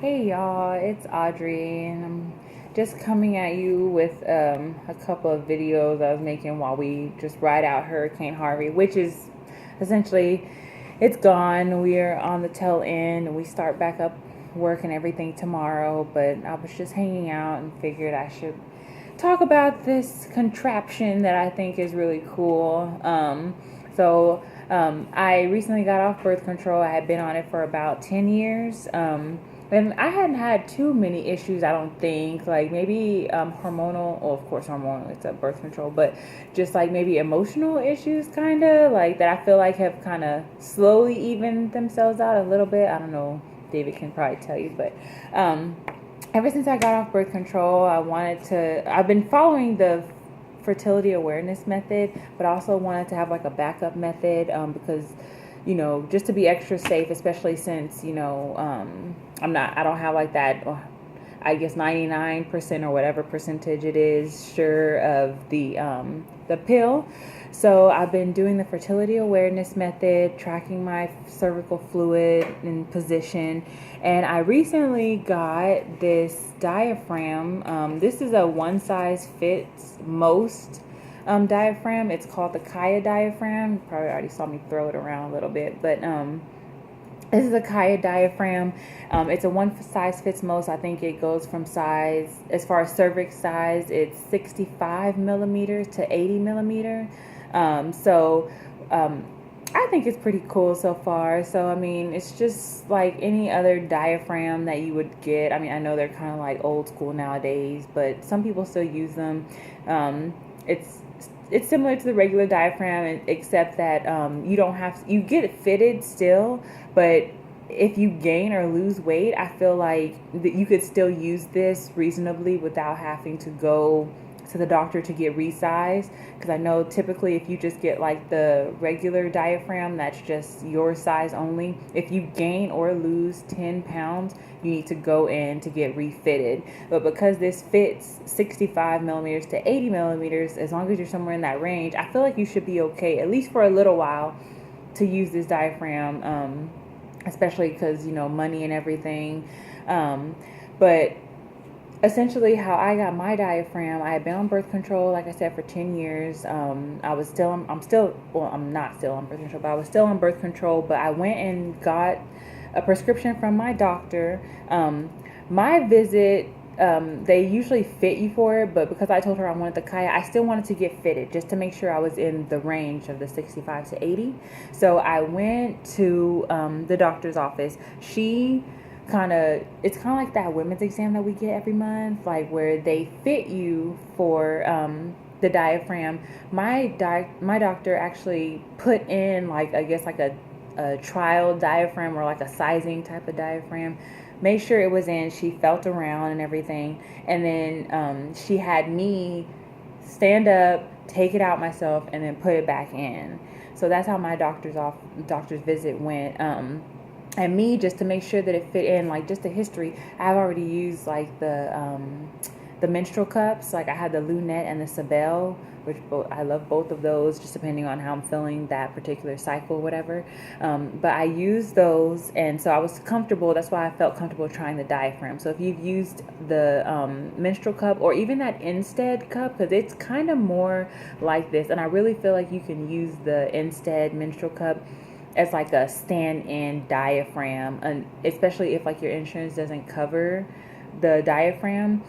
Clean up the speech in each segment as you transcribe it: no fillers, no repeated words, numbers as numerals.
Hey y'all, it's Audrey, and I'm just coming at you with a couple of videos I was making while we just ride out Hurricane Harvey, which is essentially it's gone. We are on the tail end, and we start back up work and everything tomorrow. But I was just hanging out and figured I should talk about this contraption that I think is really cool. I recently got off birth control. I had been on it for about 10 years. And I hadn't had too many issues, I don't think. Like maybe hormonal, well, of course, hormonal, it's a birth control, but just like maybe emotional issues, kind of like that I feel like have kind of slowly evened themselves out a little bit. I don't know. David can probably tell you, but ever since I got off birth control, I've been following the fertility awareness method, but I also wanted to have like a backup method because, just to be extra safe, especially since, I don't have like that, I guess 99% or whatever percentage it is, sure of the pill. So I've been doing the fertility awareness method, tracking my cervical fluid and position, and I recently got this diaphragm. This is a one size fits most diaphragm. It's called the Caya diaphragm. You probably already saw me throw it around a little bit, but this is a Caya diaphragm. It's a one size fits most. I think it goes from size, as far as cervix size, it's 65 millimeters to 80 millimeter. So I think it's pretty cool so far. So, I mean, it's just like any other diaphragm that you would get. I mean, I know they're kind of like old school nowadays, but some people still use them. It's similar to the regular diaphragm, except that you get it fitted still, but if you gain or lose weight, I feel like that you could still use this reasonably without having to go to the doctor to get resized, because I know typically if you just get like the regular diaphragm that's just your size only, if you gain or lose 10 pounds, you need to go in to get refitted. But because this fits 65 millimeters to 80 millimeters, as long as you're somewhere in that range, I feel like you should be okay, at least for a little while, to use this diaphragm, especially because, money and everything. But essentially how I got my diaphragm, I had been on birth control, like I said, for 10 years. I'm not still on birth control, but I was still on birth control. But I went and got a prescription from my doctor. My visit, they usually fit you for it, but because I told her I wanted the Caya, I still wanted to get fitted just to make sure I was in the range of the 65 to 80. So I went to the doctor's office. It's kind of like that women's exam that we get every month, like where they fit you for the diaphragm. My doctor actually put in like, I guess, like a trial diaphragm or like a sizing type of diaphragm, made sure it was in. She felt around and everything, and then she had me stand up, take it out myself, and then put it back in. So that's how my doctor's visit went. And me, just to make sure that it fit in, like just a history, I've already used like the menstrual cups. Like I had the Lunette and the Sabelle, which I love both of those, just depending on how I'm feeling that particular cycle or whatever. But I used those, and so I was comfortable. That's why I felt comfortable trying the diaphragm. So if you've used the menstrual cup or even that Instead cup, because it's kind of more like this, and I really feel like you can use the Instead menstrual cup as like a stand-in diaphragm, and especially if like your insurance doesn't cover the diaphragm.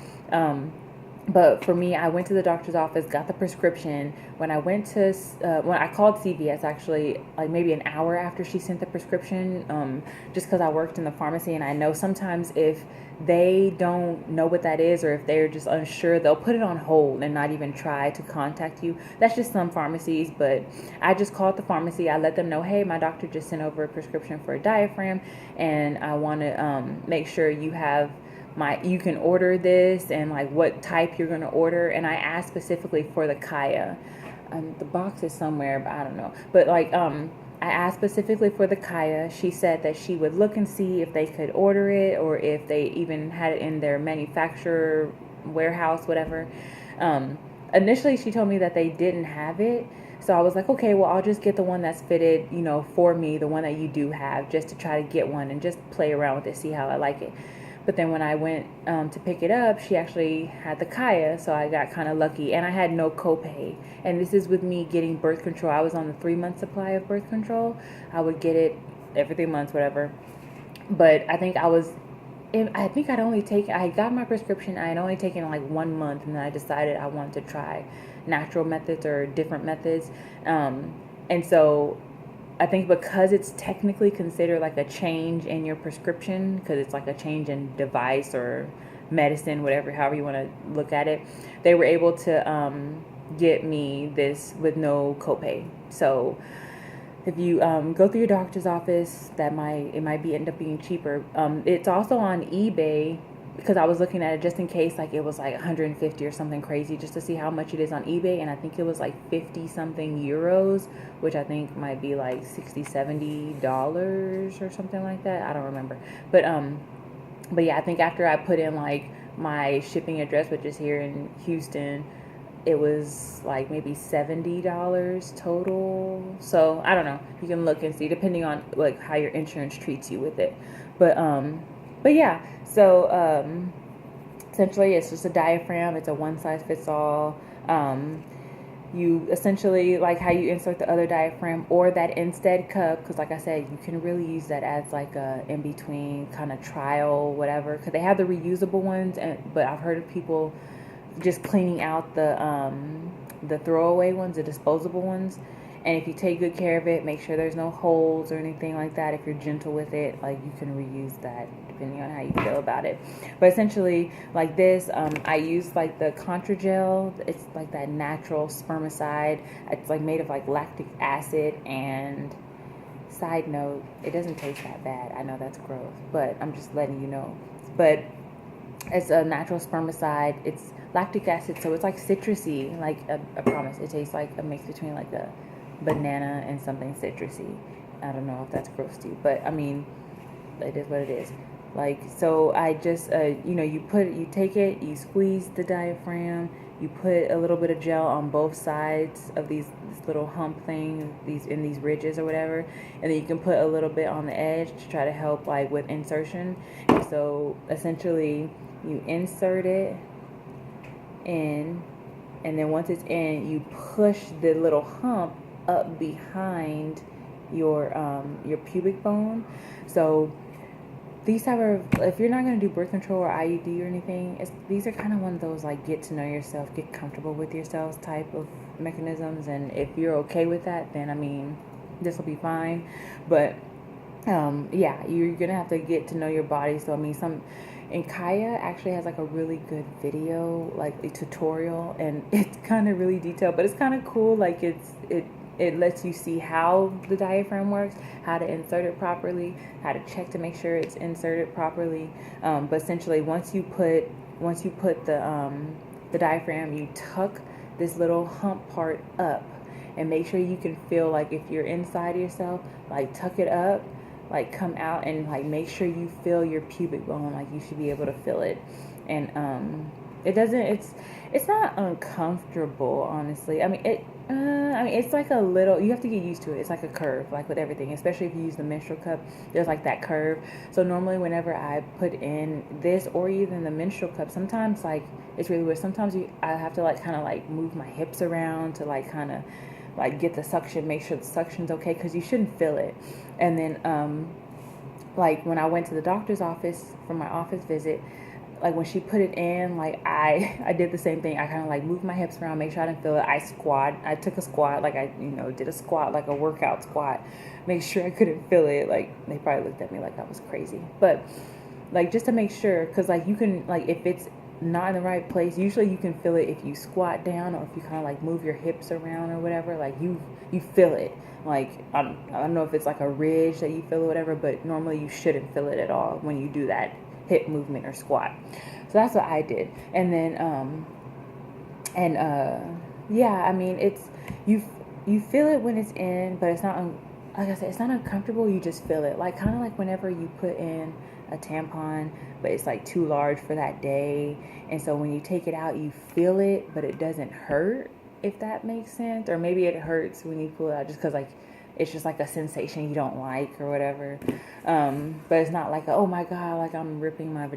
But for me, I went to the doctor's office, got the prescription. When I called CVS, actually, like maybe an hour after she sent the prescription, just because I worked in the pharmacy, and I know sometimes if they don't know what that is, or if they're just unsure, they'll put it on hold and not even try to contact you. That's just some pharmacies, but I just called the pharmacy. I let them know, hey, my doctor just sent over a prescription for a diaphragm, and I want to make sure you can order this, and like what type you're going to order. And I asked specifically for the Caya. The box is somewhere, but I don't know. But like I asked specifically for the Caya. She said that she would look and see if they could order it, or if they even had it in their manufacturer warehouse, whatever. Initially she told me that they didn't have it. So I was like, okay, well, I'll just get the one that's fitted, for me, the one that you do have, just to try to get one and just play around with it, see how I like it. But then when I went to pick it up, she actually had the Caya, so I got kind of lucky. And I had no copay. And this is with me getting birth control. I was on the 3-month supply of birth control. I would get it every 3 months, whatever. But I think I got my prescription. I had only taken like 1 month, and then I decided I wanted to try natural methods or different methods. And so I think because it's technically considered like a change in your prescription, because it's like a change in device or medicine, whatever, however you want to look at it, they were able to get me this with no copay. So if you go through your doctor's office, it might end up being cheaper. It's also on eBay, because I was looking at it just in case like it was like 150 or something crazy, just to see how much it is on eBay. And I think it was like 50 something euros, which I think might be like $60-$70 or something like that. I don't remember. But yeah, I think after I put in like my shipping address, which is here in Houston, it was like maybe $70 total. So I don't know. You can look and see depending on like how your insurance treats you with it. But yeah. So essentially, it's just a diaphragm. It's a one size fits all. You essentially, like how you insert the other diaphragm or that instead cup, because like I said, you can really use that as like a in between kind of trial, whatever. Because they have the reusable ones, but I've heard of people just cleaning out the throwaway ones, the disposable ones. And if you take good care of it, make sure there's no holes or anything like that. If you're gentle with it, like you can reuse that depending on how you feel about it. But essentially, like this, I use like the Contragel. It's like that natural spermicide. It's like made of like lactic acid. And side note, it doesn't taste that bad. I know that's gross, but I'm just letting you know. But it's a natural spermicide. It's lactic acid, so it's like citrusy. Like I promise, it tastes like a mix between like a banana and something citrusy. I don't know if that's gross to you, but I mean, it is what it is. Like, so I just you take it, you squeeze the diaphragm, you put a little bit of gel on both sides of this little hump thing, these ridges or whatever, and then you can put a little bit on the edge to try to help like with insertion. And so essentially you insert it in, and then once it's in, you push the little hump up behind your pubic bone. So these type of, if you're not going to do birth control or IUD or anything, these are kind of one of those like get to know yourself, get comfortable with yourself type of mechanisms. And if you're okay with that, then I mean, this will be fine. But yeah, you're gonna have to get to know your body. So I mean, and Caya actually has like a really good video, like a tutorial, and it's kind of really detailed, but it's kind of cool. Like it lets you see how the diaphragm works, how to insert it properly, how to check to make sure it's inserted properly. But essentially, once you put the diaphragm, you tuck this little hump part up, and make sure you can feel like if you're inside yourself, like tuck it up, like come out, and like make sure you feel your pubic bone, like you should be able to feel it. And it's not uncomfortable, honestly. I mean it's like a little, you have to get used to it. It's like a curve, like with everything, especially if you use the menstrual cup, there's like that curve. So normally whenever I put in this or even the menstrual cup, sometimes like it's really weird. Sometimes I have to like kind of like move my hips around to like kind of like get the suction, make sure the suction's okay, because you shouldn't feel it. And then like when I went to the doctor's office for my office visit, like when she put it in, like I did the same thing. I kind of like moved my hips around, make sure I didn't feel it. I took a squat, like I did a squat, like a workout squat, make sure I couldn't feel it. Like they probably looked at me like I was crazy, but like just to make sure, because like you can, like if it's not in the right place, usually you can feel it if you squat down or if you kind of like move your hips around or whatever, like you feel it. Like I don't know if it's like a ridge that you feel or whatever, but normally you shouldn't feel it at all when you do that hip movement or squat. So that's what I did. And then yeah, I mean, it's you feel it when it's in, but it's not like I said, it's not uncomfortable. You just feel it, like kind of like whenever you put in a tampon, but it's like too large for that day, and so when you take it out, you feel it, but it doesn't hurt, if that makes sense. Or maybe it hurts when you pull it out just because like it's just like a sensation you don't like or whatever. But it's not like, oh my God, like I'm ripping my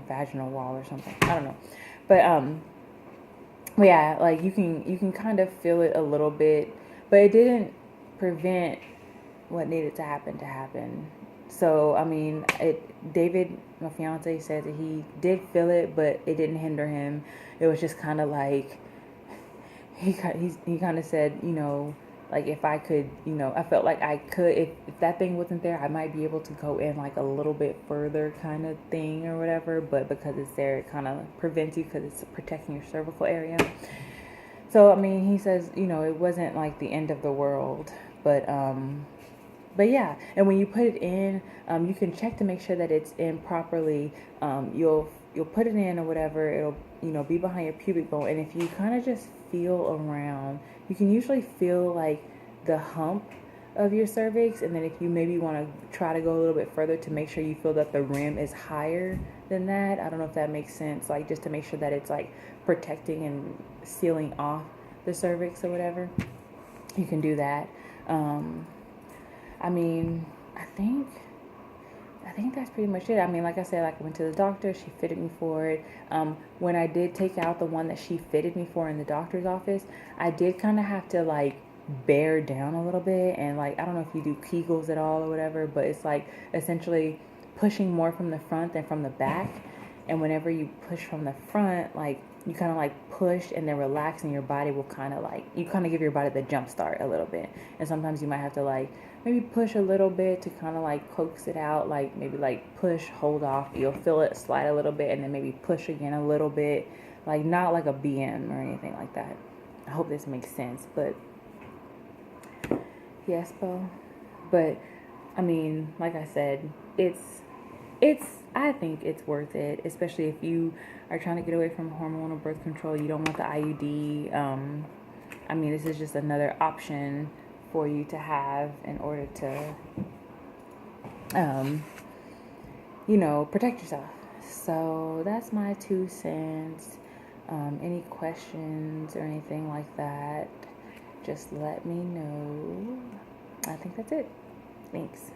vaginal wall or something. I don't know. But yeah, like you can kind of feel it a little bit, but it didn't prevent what needed to happen. So I mean, David, my fiance, said that he did feel it, but it didn't hinder him. It was just kind of like he kind of said, like if I could, I felt like I could, if that thing wasn't there, I might be able to go in like a little bit further kind of thing or whatever. But because it's there, it kind of prevents you because it's protecting your cervical area. So I mean, he says, it wasn't like the end of the world, but yeah, and when you put it in, you can check to make sure that it's in properly. You'll put it in or whatever. It'll be behind your pubic bone, and if you kind of just feel around, you can usually feel like the hump of your cervix, and then if you maybe want to try to go a little bit further to make sure you feel that the rim is higher than that. I don't know if that makes sense. Like just to make sure that it's like protecting and sealing off the cervix or whatever. You can do that. I mean, I think that's pretty much it. I mean, like I said, like I went to the doctor, she fitted me for it. When I did take out the one that she fitted me for in the doctor's office, I did kind of have to like bear down a little bit, and like I don't know if you do Kegels at all or whatever, but it's like essentially pushing more from the front than from the back. And whenever you push from the front, like you kind of like push and then relax, and your body will kind of like, you kind of give your body the jump start a little bit. And sometimes you might have to like maybe push a little bit to kind of like coax it out, like maybe like push, hold off, you'll feel it slide a little bit, and then maybe push again a little bit, like not like a BM or anything like that. I hope this makes sense, but yes, Bo. But I mean, like I said, I think it's worth it, especially if you are trying to get away from hormonal birth control. You don't want the IUD. I mean, this is just another option for you to have in order to, protect yourself. So that's my 2 cents. Any questions or anything like that, just let me know. I think that's it. Thanks.